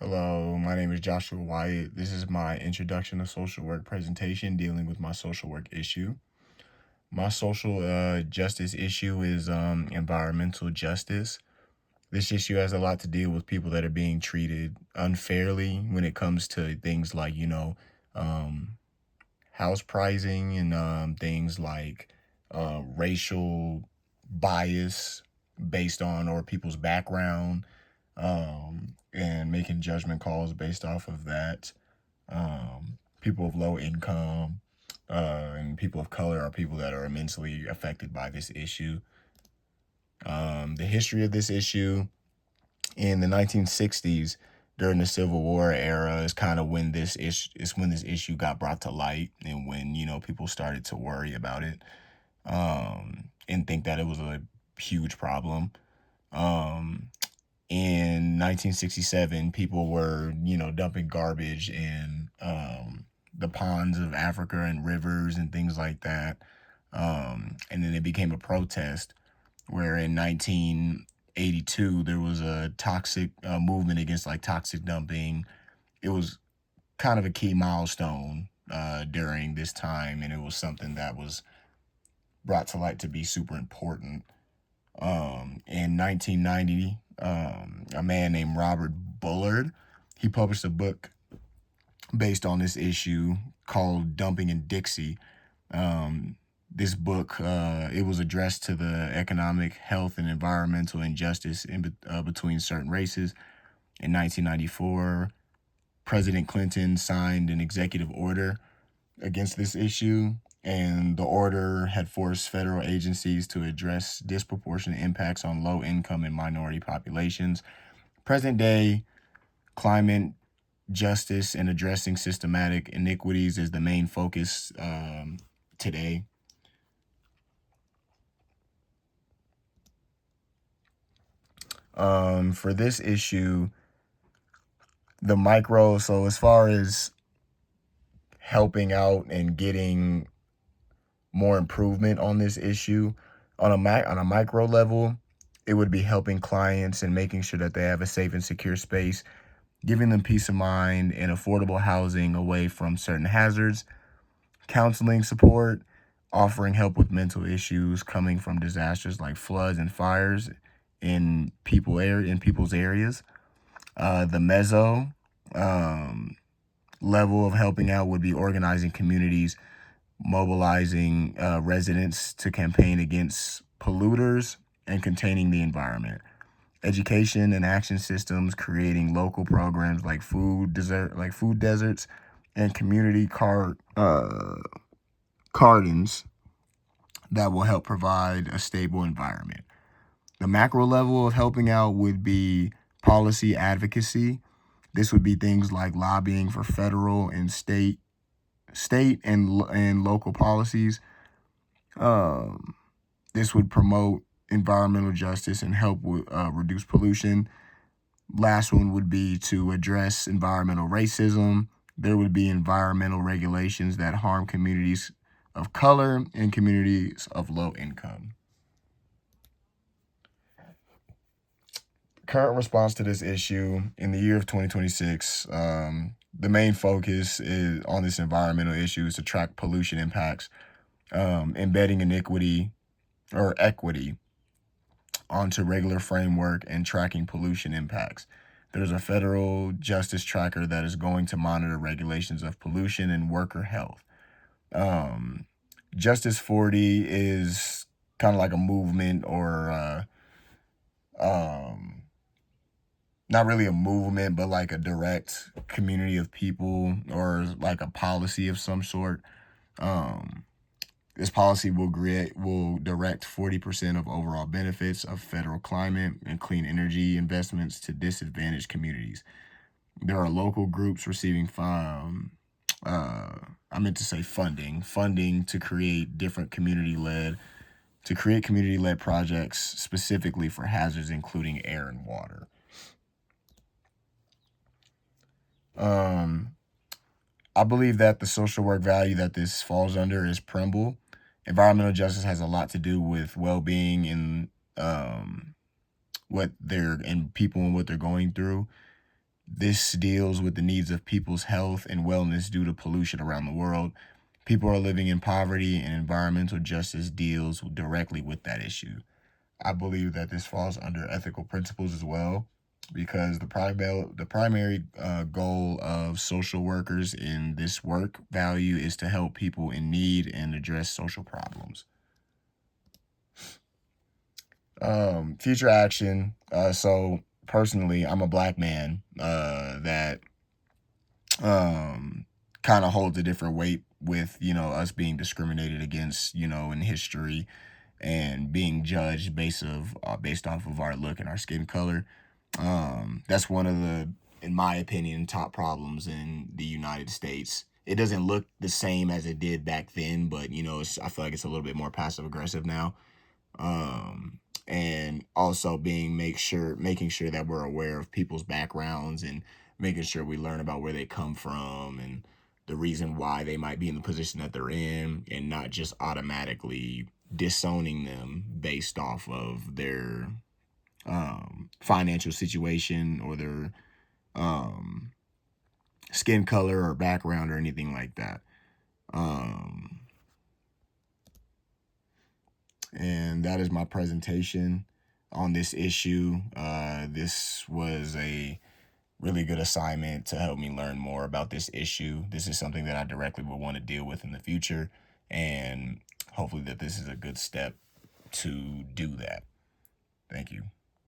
Hello, my name is Joshua Wyatt. This is my introduction to social work presentation dealing with my social work issue. My social justice issue is environmental justice. This issue has a lot to deal with people that are being treated unfairly when it comes to things like, um, house pricing and things like racial bias based on or people's background, and making judgment calls based off of that. People of low income and people of color are people that are immensely affected by this issue. The history of this issue in the 1960s during the Civil War era is kind of when this issue got brought to light, and when people started to worry about it, and think that it was a huge problem. Um, in 1967, people were, dumping garbage in the ponds of Africa and rivers and things like that. And then it became a protest where in 1982, there was a toxic movement against like toxic dumping. It was kind of a key milestone during this time, and it was something that was brought to light to be super important. In 1990, a man named Robert Bullard, he published a book based on this issue called "Dumping in Dixie." This book, it was addressed to the economic, health, and environmental injustice between certain races. In 1994, President Clinton signed an executive order against this issue, and the order had forced federal agencies to address disproportionate impacts on low income and minority populations. Present day climate justice and addressing systematic inequities is the main focus today. For this issue, so as far as helping out and getting more improvement on this issue, on a micro level, it would be helping clients and making sure that they have a safe and secure space, giving them peace of mind and affordable housing away from certain hazards, counseling support, offering help with mental issues coming from disasters like floods and fires in people's areas. The meso um, level of helping out would be organizing communities, mobilizing residents to campaign against polluters and containing the environment. Education and action systems, creating local programs like food deserts, and community gardens that will help provide a stable environment. The macro level of helping out would be policy advocacy. This would be things like lobbying for federal and state and local policies. Um, this would promote environmental justice and help reduce pollution. Last one would be to address environmental racism. There would be environmental regulations that harm communities of color and communities of low income. Current response to this issue in the year of 2026, the main focus is on this environmental issue is to track pollution impacts, embedding iniquity or equity onto regular framework and tracking pollution impacts. There's a federal justice tracker that is going to monitor regulations of pollution and worker health. Um, Justice 40 is kind of like a movement or um, not really a movement, but like a direct community of people or like a policy of some sort. Um, this policy will direct 40% of overall benefits of federal climate and clean energy investments to disadvantaged communities. There are local groups receiving uh, I meant to say funding to create community led projects specifically for hazards including air and water. Um, I believe that the social work value that this falls under is Primble. Environmental justice has a lot to do with well being and what they're and people and what they're going through. This deals with the needs of people's health and wellness due to pollution around the world. People are living in poverty, and environmental justice deals directly with that issue. I believe that this falls under ethical principles as well, because the primary goal of social workers in this work value is to help people in need and address social problems. Future action. So personally, I'm a black man that kind of holds a different weight with us being discriminated against in history and being judged based off of our look and our skin color. That's one of the, in my opinion, top problems in the United States. It doesn't look the same as it did back then, but I feel like it's a little bit more passive aggressive now. And also making sure that we're aware of people's backgrounds and making sure we learn about where they come from and the reason why they might be in the position that they're in, and not just automatically disowning them based off of their financial situation or their um, skin color or background or anything like that. And that is my presentation on this issue. This was a really good assignment to help me learn more about this issue. This is something that I directly would want to deal with in the future, and hopefully that this is a good step to do that. Thank you.